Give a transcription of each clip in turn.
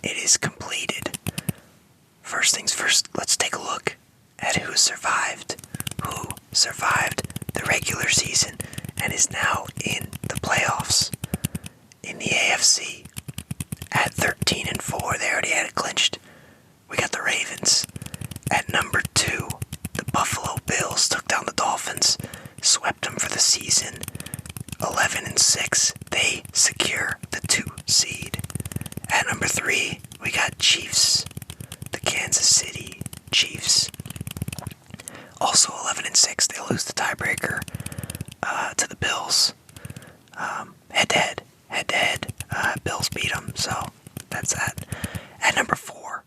it is completed. First things first, let's take a look at who survived the regular season and is now in the playoffs. In the AFC, at 13-4, they already had it clinched. We got the Ravens. At number 2, the Buffalo Bills took down the Dolphins, swept them for the season. 11-6, they secure the 2 seed. At number 3, we got Chiefs, the Kansas City Chiefs. Also 11-6, they lose the tiebreaker to the Bills. Head-to-head. Bills beat them, so that's that. At number 4,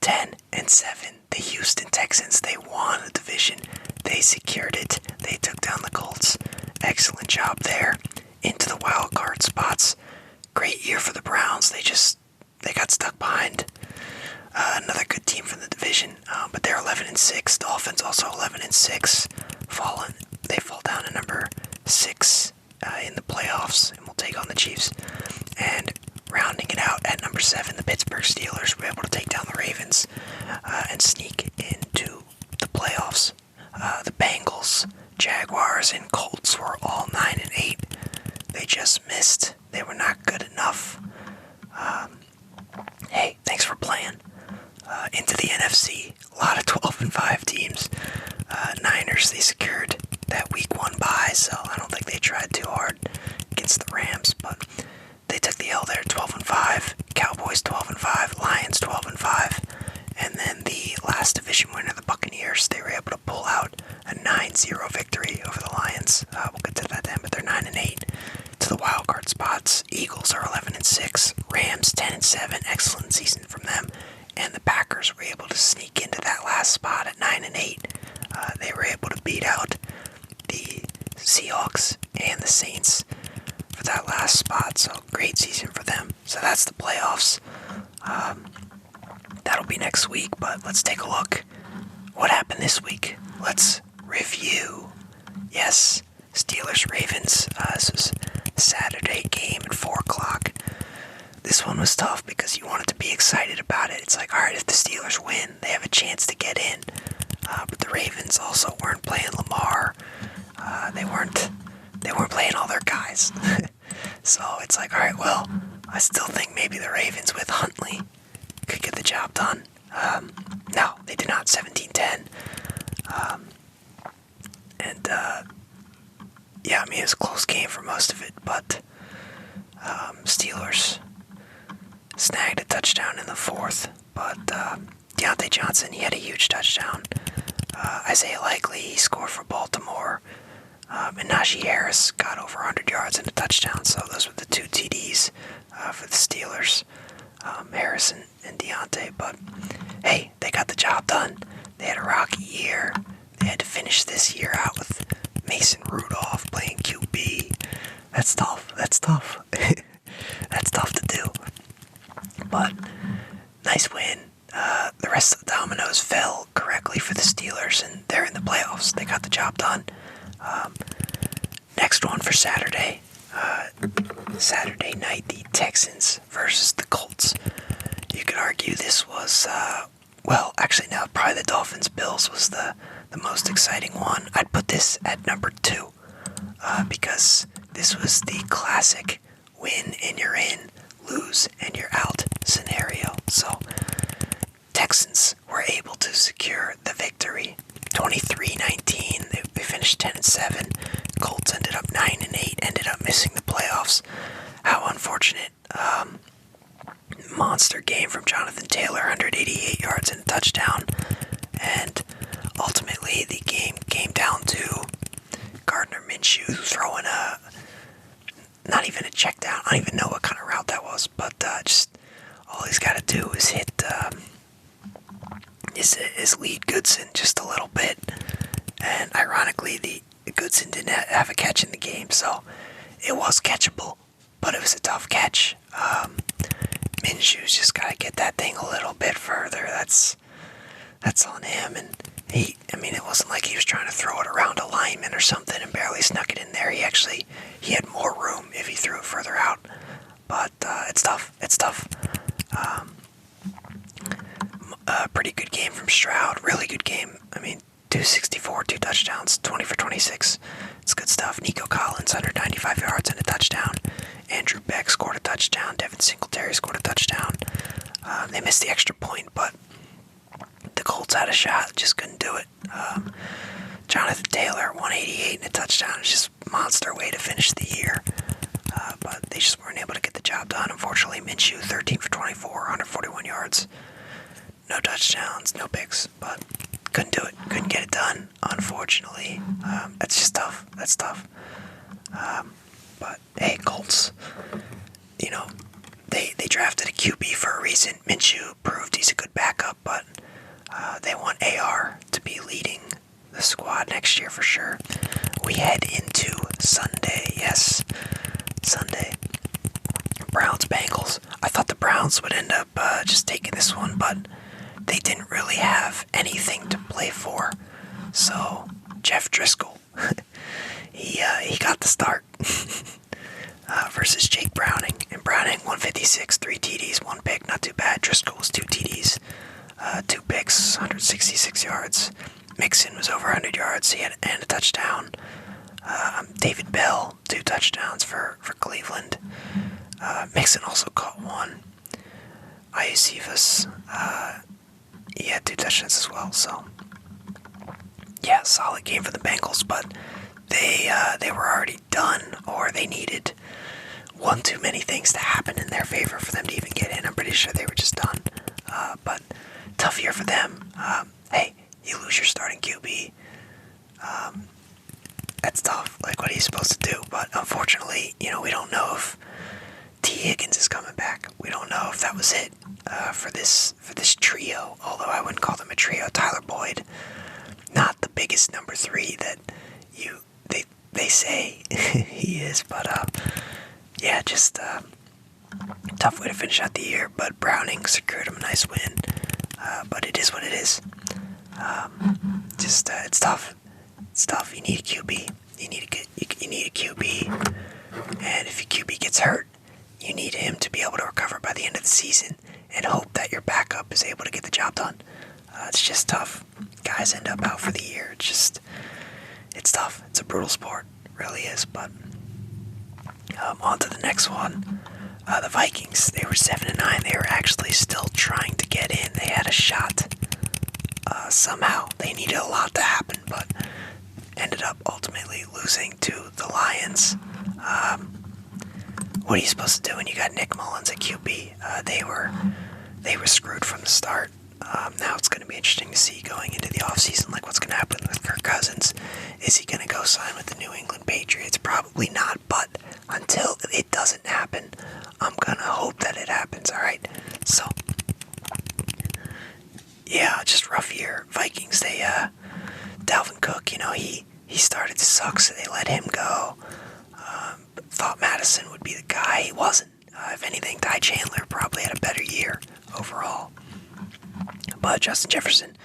10-7, the Houston Texans, they won the division. They secured it. They took down the Colts. Excellent job there. Into the wild card spots. Great year for the Browns. They got stuck behind another good team from the division, but they're 11-6. Dolphins also 11-6. They fall down to number 6 in the playoffs, and will take on the Chiefs. And rounding it out at number 7, the Pittsburgh Steelers were able to take down the Ravens and sneak into the playoffs. The Bengals, Jaguars, and Colts were all 9-8. They just missed. They were not good enough. Hey, thanks for playing. Into the NFC, a lot of 12-5 teams. Niners, they secured that week 1 bye, so I don't think they tried too hard against the Rams, but they took the L there, 12-5. Cowboys 12-5, Lions 12-5, and then the last division winner, the Buccaneers, they were able to pull out a 9-0 victory over the Lions. We'll get to that then, but they're 9-8. To the wild card spots, Eagles are 11-6, Rams 10-7, excellent season from them, and the Packers were able to sneak into that last spot at 9-8. They were able to beat out the Seahawks and the Saints for that last spot, so great season for them. So that's the playoffs. That'll be next week, but let's take a look. What happened this week? Let's review. Yes, Steelers-Ravens. This was a Saturday game at 4 o'clock. This one was tough because you wanted to be excited about it. It's like, alright, if the Steelers win, they have a chance to get in. But the Ravens also weren't playing Lamar. They weren't playing all their guys. So it's like, alright, well, I still think maybe the Ravens with Huntley could get the job done. No, they did not. 17-10. Yeah, I mean, it was a close game for most of it, but Steelers snagged a touchdown in the 4th, but Deontay Johnson, he had a huge touchdown. Isaiah Likely, he scored for Baltimore, and Najee Harris got over 100 yards and a touchdown, so those were the 2 TDs for the Steelers, Harris and Deontay, but hey, they got the job done. They had a rocky year. They had to finish this year out with Mason Rudolph playing QB. That's tough. That's tough to do. But nice win. The rest of the dominoes fell correctly for the Steelers, and they're in the playoffs. They got the job done. Next one for Saturday. Saturday night, the Texans versus the Colts. You could argue this was, actually no, probably the Dolphins-Bills was the most exciting one. I'd put this at number 2, because this was the classic win and you're in, lose and you're out scenario. So, Texans were able to secure the victory. 23-19, they finished 10-7. Colts ended up 9-8, ended up missing the playoffs. How unfortunate. Monster game from Jonathan Taylor, 188 yards and a touchdown. And ultimately, the game came down to Gardner Minshew throwing not even a check down. I don't even know what kind of route that was, but just all he's got to do is hit his lead Goodson just a little bit. And ironically, the Goodson didn't have a catch in the game, so it was catchable, but it was a tough catch. Minshew's just got to get that thing a little bit further. That's on him, and it wasn't like he was trying to throw it around a lineman or something and barely snuck it in there. He had more room if he threw it further out, but it's tough. Pretty good game from Stroud. Really good game. I mean, 264, 2 touchdowns, 20 for 26. It's good stuff. Nico Collins, 195 yards and a touchdown. Andrew Beck scored a touchdown. Devin Singletary scored a touchdown. They missed the extra point, but the Colts had a shot. Just couldn't do it. Jonathan Taylor, 188 and a touchdown. It's just a monster way to finish the year. But they just weren't able to get the job done. Unfortunately, Minshew, 13 for 24, 141 yards. No touchdowns, no picks, but couldn't do it. Couldn't get it done, unfortunately. That's just tough. That's tough. But, hey, Colts, you know, they drafted a QB for a reason. Minshew proved he's a good backup, but they want AR to be leading the squad next year for sure. We head into Sunday. Yes, Sunday. Browns-Bengals. I thought the Browns would end up just taking this one, but they didn't really have anything to play for. So, Jeff Driscoll, he got the start versus Jake Browning. And Browning, 156, 3 TDs, 1 pick, not too bad. Driscoll was 2 TDs, 2 picks, 166 yards. Mixon was over 100 yards, and a touchdown. David Bell, 2 touchdowns for Cleveland. Mixon also caught 1. Iosivas, he had 2 touchdowns as well, so yeah, solid game for the Bengals, but they were already done, or they needed one too many things to happen in their favor for them to even get in. I'm pretty sure they were just done, but tough year for them. Hey, you lose your starting QB, that's tough. Like, what are you supposed to do? But unfortunately, we don't know if T. Higgins is coming back. We don't know if that was it for this trio, although I wouldn't call them a trio. Tyler Boyd, not the biggest number 3 that they say he is, but yeah, just tough way to finish out the year. But Browning secured him a nice win, but it is what it is. It's tough. It's tough. You need a QB. You need a QB, and if your QB gets hurt, you need him to be able to recover by the end of the season and hope that your backup is able to get the job done. It's just tough. Guys end up out for the year. It's tough. It's a brutal sport. It really is. But on to the next one. The Vikings, they were 7-9. They were actually still trying to get in. They had a shot. Somehow they needed a lot to happen, but ended up ultimately losing to the Lions. What are you supposed to do when you got Nick Mullins at QB? They were screwed from the start. Now it's going to be interesting to see going into the offseason, like what's going to happen with Kirk Cousins. Is he going to go sign with the New England Patriots? Probably not, but until it doesn't happen, I'm going to hope that it happens, alright? So, yeah, just rough year. Vikings, Dalvin Cook, he started to suck, so they let him go. Thought Madison would be the guy. He wasn't. If anything, Ty Chandler probably had a better year overall. But Justin Jefferson,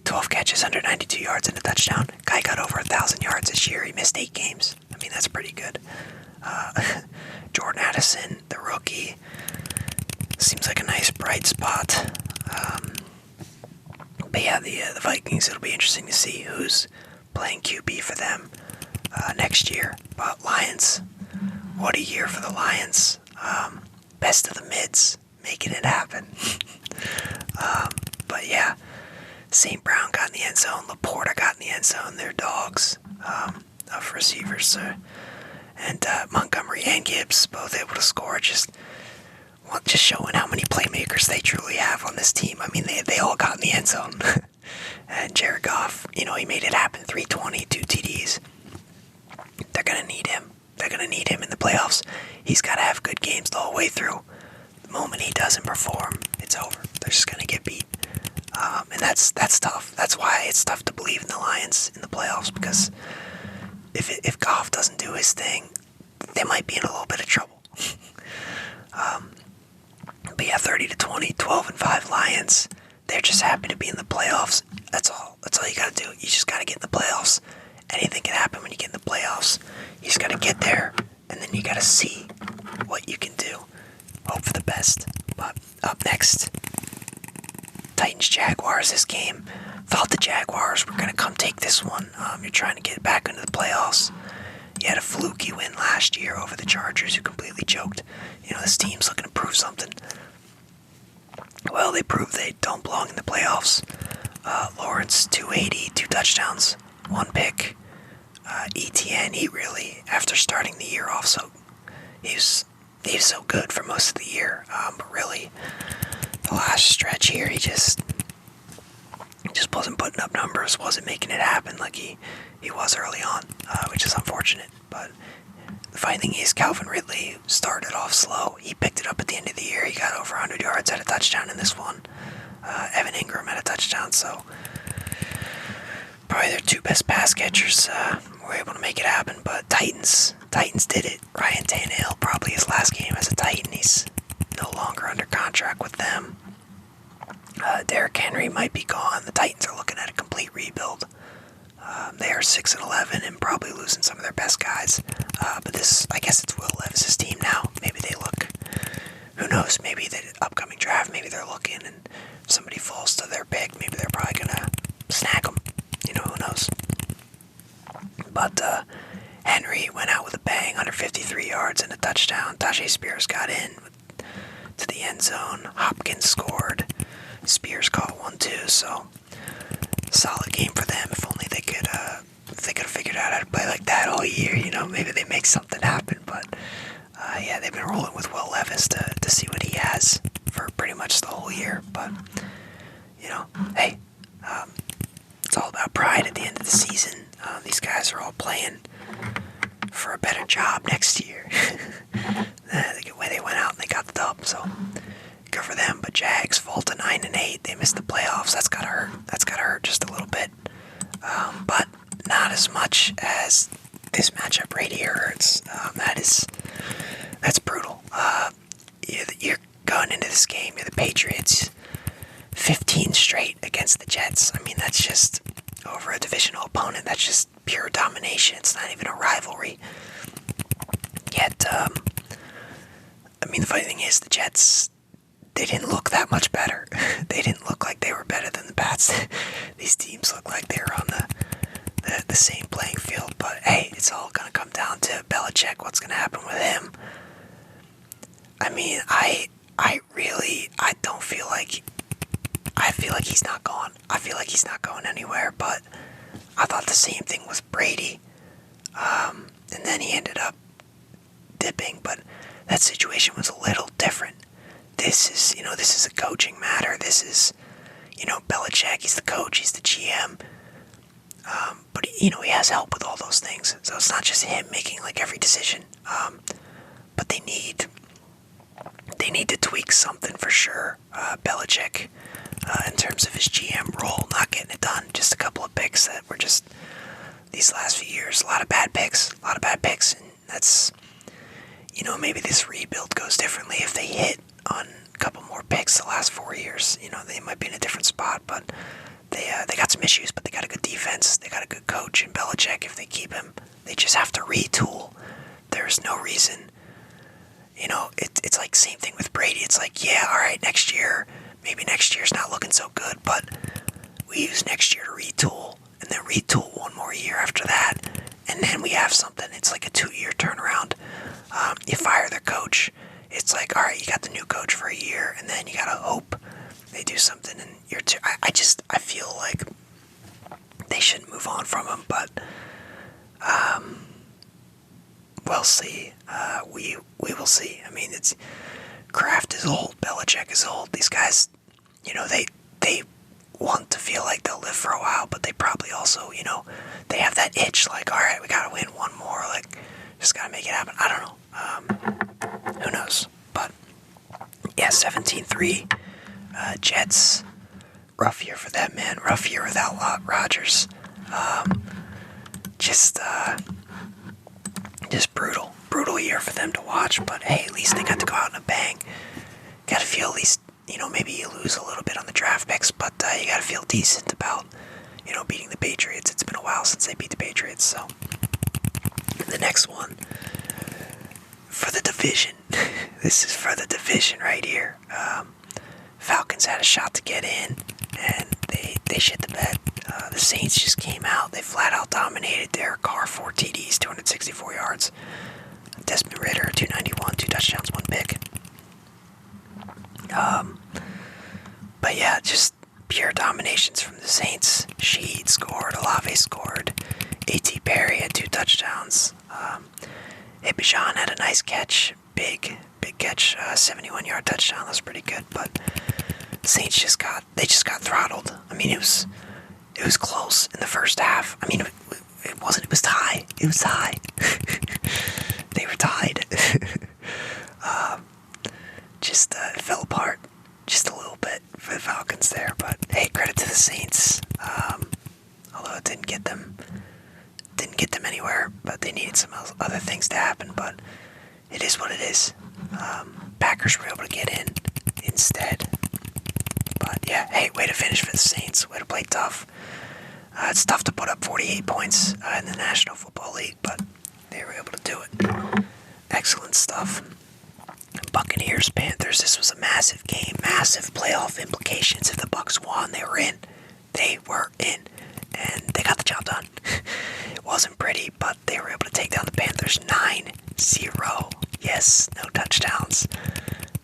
12 catches, 192 yards and a touchdown. Guy got over 1,000 yards this year. He missed 8 games. I mean, that's pretty good. Jordan Addison, the rookie, seems like a nice bright spot. But yeah, the Vikings, it'll be interesting to see who's playing QB for them next year. But Lions, what a year for the Lions. Best of the mids, making it happen. But yeah, St. Brown got in the end zone. Laporta got in the end zone. They're dogs of receivers. And Montgomery and Gibbs both able to score. Just showing how many playmakers they truly have on this team. I mean, they all got in the end zone. And Jared Goff, he made it happen. 320, 2 TDs. They're going to need him. They're going to need him in the playoffs. He's got to have good games the whole way through. The moment he doesn't perform, it's over. They're just going to get beat. And that's tough. That's why it's tough to believe in the Lions in the playoffs, because if Goff doesn't do his thing, they might be in a little bit of trouble. But yeah, 30-20, 12-5 Lions. They're just happy to be in the playoffs. That's all you gotta do. You just gotta get in the playoffs. Anything can happen when you get in the playoffs. You just gotta get there, and then you gotta see what you can do. Hope for the best. But up next, Titans Titans-Jaguars this game. Thought the Jaguars were going to come take this one. You're trying to get back into the playoffs. You had a fluky win last year over the Chargers, who completely choked. This team's looking to prove something. Well, they proved they don't belong in the playoffs. Lawrence, 280, 2 touchdowns, 1 pick. ETN, he really, after starting the year off, he was so good for most of the year. But really, the last stretch here, he just wasn't putting up numbers, wasn't making it happen like he was early on, which is unfortunate. But the funny thing is, Calvin Ridley started off slow. He picked it up at the end of the year. He got over 100 yards, had a touchdown in this one. Evan Ingram had a touchdown, so probably their 2 best pass catchers were able to make it happen. But Titans did it. Ryan Tannehill, probably his last game as a Titan. He's no longer under contract with them. Derrick Henry might be gone. The Titans are looking at a complete rebuild. They are 6-11 and probably losing some of their best guys. But this, I guess it's Will Levis's team now. Maybe they look. Who knows? Maybe the upcoming draft, maybe they're looking and if somebody falls to their pick, maybe they're probably gonna snag them. Who knows? But Henry went out with a bang, 153 yards and a touchdown. Tajay Spears got in to the end zone. Hopkins scored. Spears caught one too, so solid game for them. If only they could have figured out how to play like that all year, maybe they make something happen. But yeah, they've been rolling with Will Levis to see what he has for pretty much the whole year. But hey, it's all about pride at the end of the season. These guys are all playing for a better job next year. The way they went out and they got the dub, so good for them. But Jags fall to 9-8. They missed the playoffs. That's gotta hurt. That's gotta hurt just a little bit. But not as much as this matchup right here hurts. That's brutal. You're going into this game. You're the Patriots. 15 straight against the Jets. I mean, that's just over a divisional opponent. That's just pure domination. It's not even a rivalry. Yet, the funny thing is, the Jets, they didn't look that much better. They didn't look like they were better than the Pats. These teams look like they were on the same playing field. But hey, it's all going to come down to Belichick. What's going to happen with him? I don't feel like... I feel like he's not gone. I feel like he's not going anywhere, but I thought the same thing with Brady. And then he ended up dipping, but that situation was a little different. This is a coaching matter. This is, Belichick, he's the coach, he's the GM. But, he has help with all those things. So it's not just him making, every decision. But they need to tweak something for sure. Belichick, in terms of his GM role, not getting it done. Just a couple of picks that were just, these last few years, a lot of bad picks. And that's, maybe this rebuild goes differently if they hit on a couple more picks the last 4 years. They might be in a different spot, but they got some issues, but they got a good defense. They got a good coach in Belichick. If they keep him, they just have to retool. There's no reason. It's like same thing with Brady. It's like, yeah, all right, next year, maybe next year's not looking so good, but we use next year to retool, and then retool one more year after that, and then we have something. It's like a 2-year turnaround. You fire the coach. It's like, all right, you got the new coach for a year, and then you gotta hope they do something in year 2. I feel like they should move on from him, but we'll see. We will see. Kraft is old. Belichick is old. These guys, they want to feel like they'll live for a while, but they probably also, they have that itch, like, all right, we gotta win one more, just gotta make it happen. I don't know. Who knows? But, yeah, 17-3. Jets, rough year for them, man. Rough year without Rodgers. Just brutal year for them to watch, but hey, at least they got to go out in a bang. Gotta feel at least, maybe you lose a little bit on the draft picks, but you gotta feel decent about, beating the Patriots. It's been a while since they beat the Patriots, so. The next one, for the division. This is for the division right here. Falcons had a shot to get in, and they shit the bed. The Saints just came out. They flat out dominated. Derek Carr, 4 TDs, 264 yards. Desmond Ridder, 291, 2 touchdowns, 1 pick. But yeah, just pure dominations from the Saints. Sheed scored, Olave scored, A.T. Perry had 2 touchdowns. Bijan had a nice catch, big catch, 71-yard touchdown. That was pretty good, but Saints just got throttled. I mean, it was close in the first half. I mean, it wasn't. It was tied. It was tied. They were tied. It fell apart just a little bit for the Falcons there. But hey, credit to the Saints. Although it didn't get them anywhere. But they needed some other things to happen. But it is what it is. Packers were able to get in instead. But yeah, hey, way to finish for the Saints. Way to play tough. It's tough to put up 48 points in the National Football League, but they were able to do it. Excellent stuff. Buccaneers, Panthers, this was a massive game. Massive playoff implications. If the Bucs won, they were in. They were in. And they got the job done. It wasn't pretty, but they were able to take down the Panthers 9-0. Yes, no touchdowns.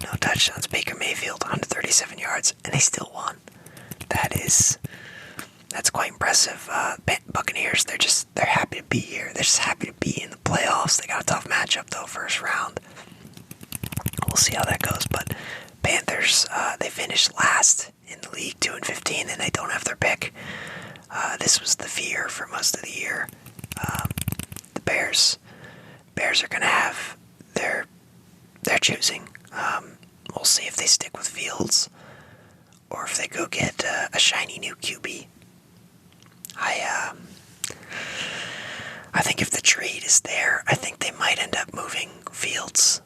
No touchdowns. Baker Mayfield, 137 yards, and they still won. That's quite impressive. Buccaneers, they're happy to be here. They're just happy to be in the playoffs. They got a tough matchup, though, first round. We'll see how that goes, but Panthers, they finished last in the league, 2-15, and they don't have their pick. This was the fear for most of the year. The Bears are going to have their choosing. We'll see if they stick with Fields or if they go get a shiny new QB. I think if the trade is there, I think they might end up moving Fields.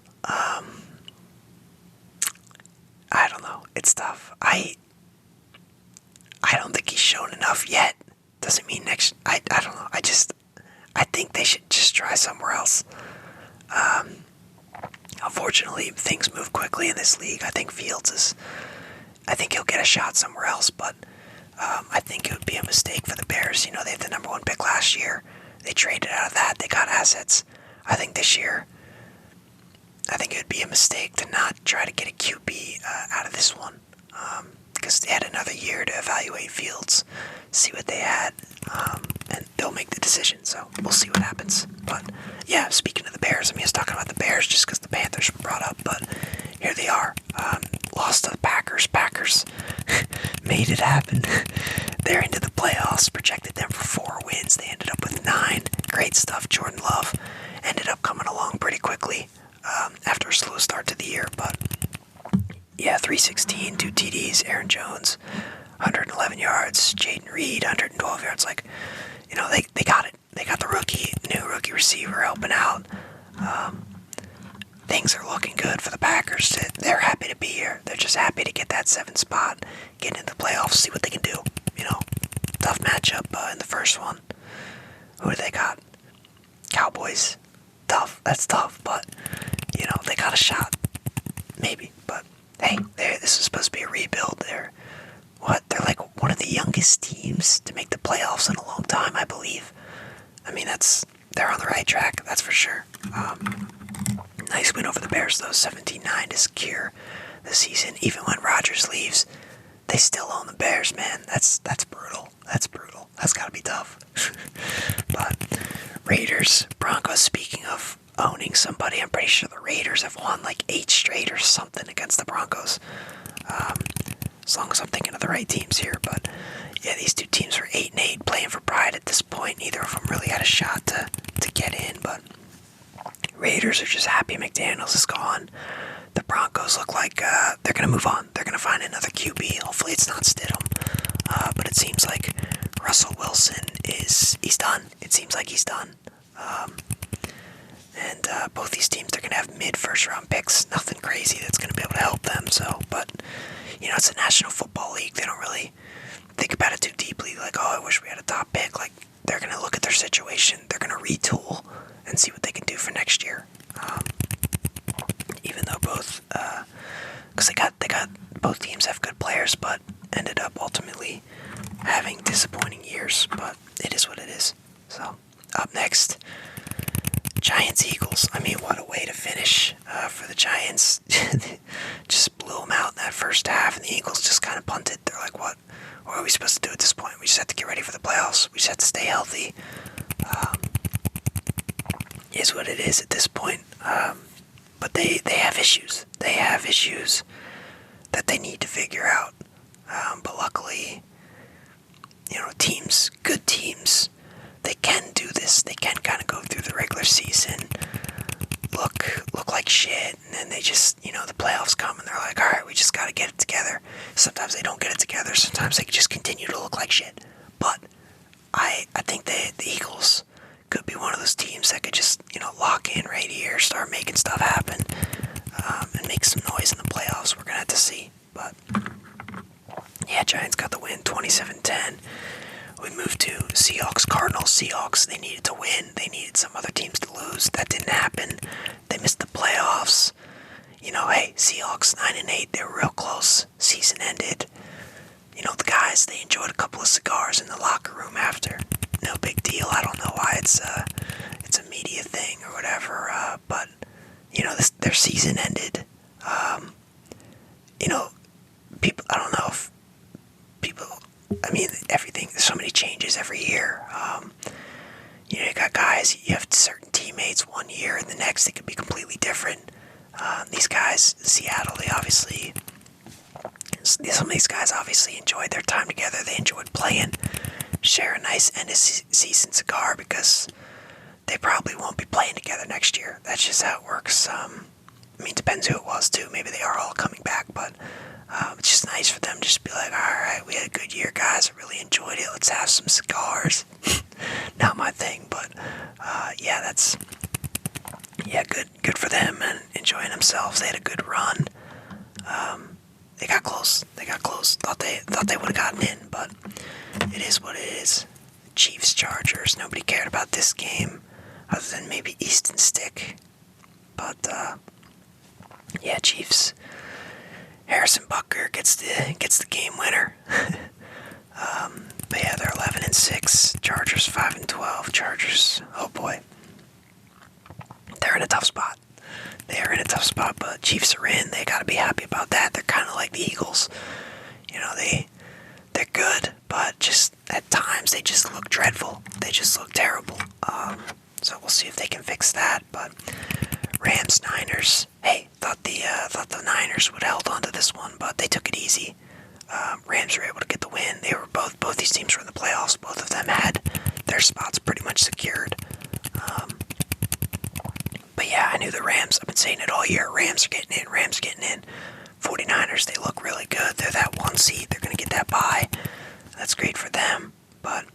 I don't know. It's tough. I don't think he's shown enough yet. Doesn't mean next. I don't know. I think they should just try somewhere else. Unfortunately, things move quickly in this league. I think I think he'll get a shot somewhere else, but I think it would be a mistake for the Bears. You know, they had the number 1 pick last year. They traded out of that. They got assets. I think this year, I think it would be a mistake to not try to get a QB out of this one. Because they had another year to evaluate Fields, see what they had, and they'll make the decision. So we'll see what happens. But yeah, speaking of the Bears, I was talking about the Bears just because the Panthers were brought up, but here they are. Lost to the Packers. Packers made it happen. They're into the playoffs. Projected them for 4 wins. They ended up with 9. Great stuff. Jordan Love ended up coming along pretty quickly after a slow start to the year, but yeah, 316, 2 TDs, Aaron Jones, 111 yards, Jaden Reed, 112 yards. They got it. They got the new rookie receiver helping out. Things are looking good for the Packers. They're happy to be here. They're just happy to get that 7th spot, get into the playoffs, see what they can do. Tough matchup in the first one. Who do they got? Cowboys. Tough. That's tough, but, they got a shot. Maybe, but hey, this is supposed to be a rebuild. They're like one of the youngest teams to make the playoffs in a long time, I believe. They're on the right track, that's for sure. Nice win over the Bears, though, 17-9 to secure the season. Even when Rodgers leaves, they still own the Bears, man. That's brutal. That's brutal. That's gotta be tough. But Raiders, Broncos, speaking of owning somebody, I'm pretty sure the Raiders have won like 8 straight or something against the Broncos. As long as I'm thinking of the right teams here. But yeah, these two teams were 8-8, playing for pride at this point. Neither of them really had a shot to get in, but Raiders are just happy McDaniels is gone. The Broncos look like they're going to move on. They're going to find another QB. Hopefully it's not Stidham. But it seems like Russell Wilson he's done. It seems like he's done. And both these teams, they're going to have mid-first round picks. Nothing crazy that's going to be able to help them. But it's a National Football League. They don't really think about it too deeply. Like, oh, I wish we had a top pick. Like, they're going to look at their situation. They're going to retool and see what they can do for next year. Even though both, because they got both teams have good players, but ended up ultimately lately, having disappointing years, but it is what it is. So, up next, Giants-Eagles. I mean, what a way to finish for the Giants. Just blew them out in that first half, and the Eagles just kind of punted. They're like, what are we supposed to do at this point? We just have to get ready for the playoffs. We just have to stay healthy. Is what it is at this point. But they have issues. They have issues that they need to figure out. But luckily, good teams, they can do this. They can kind of go through the regular season, look like shit, and then they just, the playoffs come and they're like, all right, we just got to get it together. Sometimes they don't get it together. Sometimes they just continue to look like shit. But I think the Eagles could be one of those teams that could just, lock in right here, start making stuff happen, and make some noise in the playoffs. We're going to have to see. But, yeah, Giants got the win, 27-10. We moved to Seahawks, Cardinals. Seahawks, they needed to win. They needed some other teams to lose. That didn't happen. They missed the playoffs. Hey, Seahawks 9-8. They were real close. Season ended. The guys, they enjoyed a couple of cigars in the locker room after. No big deal. I don't know why it's a media thing or whatever. But their season ended. People. I don't know if people. I mean, everything. There's so many changes every year. You got guys. You have certain teammates one year, and the next it could be completely different. These guys, Seattle, some of these guys obviously enjoyed their time together. They enjoyed playing. Share a nice end of season cigar because they probably won't be playing together next year. That's just how it works. Depends who it was too. Maybe they are all coming back, but it's just nice for them to just be like, all right, we had a good year, guys. I really enjoyed it. Let's have some cigars. Not my thing, but that's good for them and enjoying themselves. They had a good run. They got close. Thought they would have gotten in, but it is what it is. Chiefs, Chargers. Nobody cared about this game, other than maybe Easton Stick. But Chiefs. Harrison Butker gets the game winner. But yeah, they're 11-6. Chargers 5-12. Chargers. Oh boy, they're in a tough spot. They are in a tough spot, but Chiefs are in. They got to be happy about that. They're kind of like the Eagles. They're good, but just at times they just look dreadful. They just look terrible. So we'll see if they can fix that. But Rams, Niners. Hey, thought the Niners would have held on to this one, but they took it easy. Rams were able to get the win. They were both these teams were in the playoffs. Both of them had their spots pretty much secured. But yeah, I knew the Rams. I've been saying it all year. Rams are getting in. 49ers, they look really good. They're that one seed. They're going to get that bye. That's great for them. But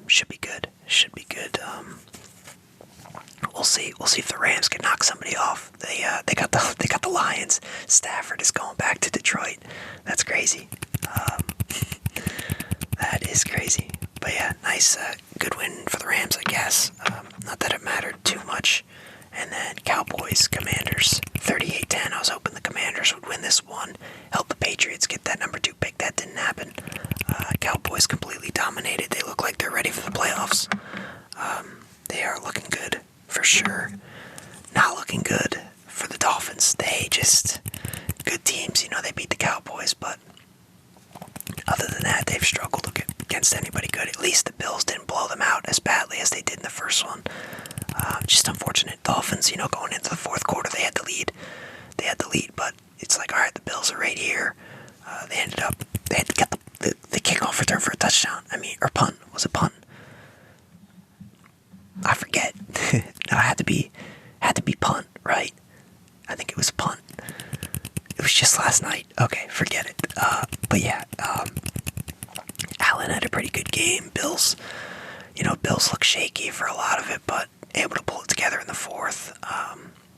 should be good. We'll see. We'll see if the Rams can knock somebody off. They got the Lions. Stafford is going back to Detroit. That's crazy. That is crazy. But yeah, nice, good win for the Rams, I guess. Not that it mattered too much. And then Cowboys, Commanders, 38-10. I was hoping the Commanders would win this one. Help the Patriots get that number 2 pick. That didn't happen. Cowboys completely dominated. They look like they're ready for the playoffs. They are looking good, for sure. Not looking good for the Dolphins. They just, good teams. They beat the Cowboys, but other than that, they've struggled against anybody good. At least the Bills didn't blow them out as badly as they did in the first one. Just unfortunate. Dolphins, going into the fourth quarter, they had the lead. But it's like, all right, the Bills are right here. They had to get the kickoff return for a touchdown. Or punt. Was it punt? I forget. No, it had to be punt, right? I think it was punt. It was just last night. Okay, forget it. But yeah, Allen had a pretty good game. Bills look shaky for a lot of it, but able to pull it together in the fourth.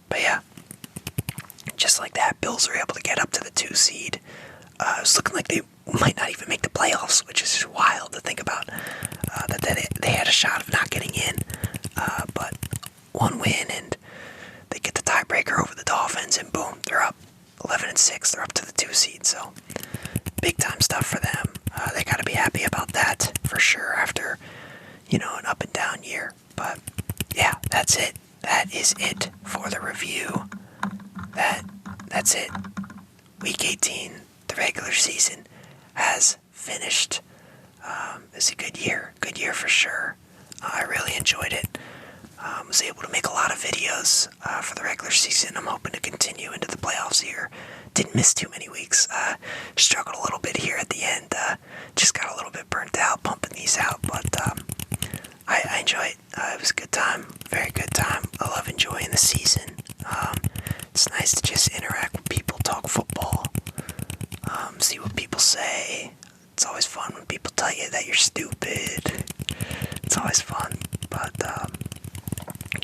But yeah, just like that, Bills are able to get up to the 2 seed. It was looking like they might not even make the playoffs, which is wild to think about. That they had a shot of not getting in. But one win, and they get the tiebreaker over the Dolphins, and boom, they're up 11-6. They're up to the 2 seed, so big time stuff for them. They got to be happy about that for sure after, an up and down year. But yeah, that's it. That is it for the review. That's it. Week 18, the regular season has finished. It's a good year for sure. I really enjoyed it. Was able to make a lot of videos for the regular season. I'm hoping to continue into the playoffs here. Didn't miss too many weeks. Struggled a little bit here at the end. Just got a little bit burnt out pumping these out, but I enjoy it. It was a good time, very good time. I love enjoying the season. It's nice to just interact with people, talk football, see what people say. It's always fun when people tell you that you're stupid. It's always fun, but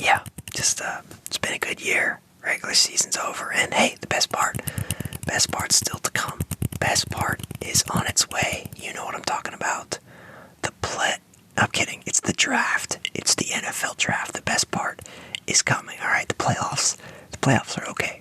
yeah, just it's been a good year. Regular season's over, and hey, the best part's still to come. Best part is on its way. You know what I'm talking about. I'm kidding. It's the draft. It's the NFL draft. The best part is coming. All right, the playoffs. The playoffs are okay.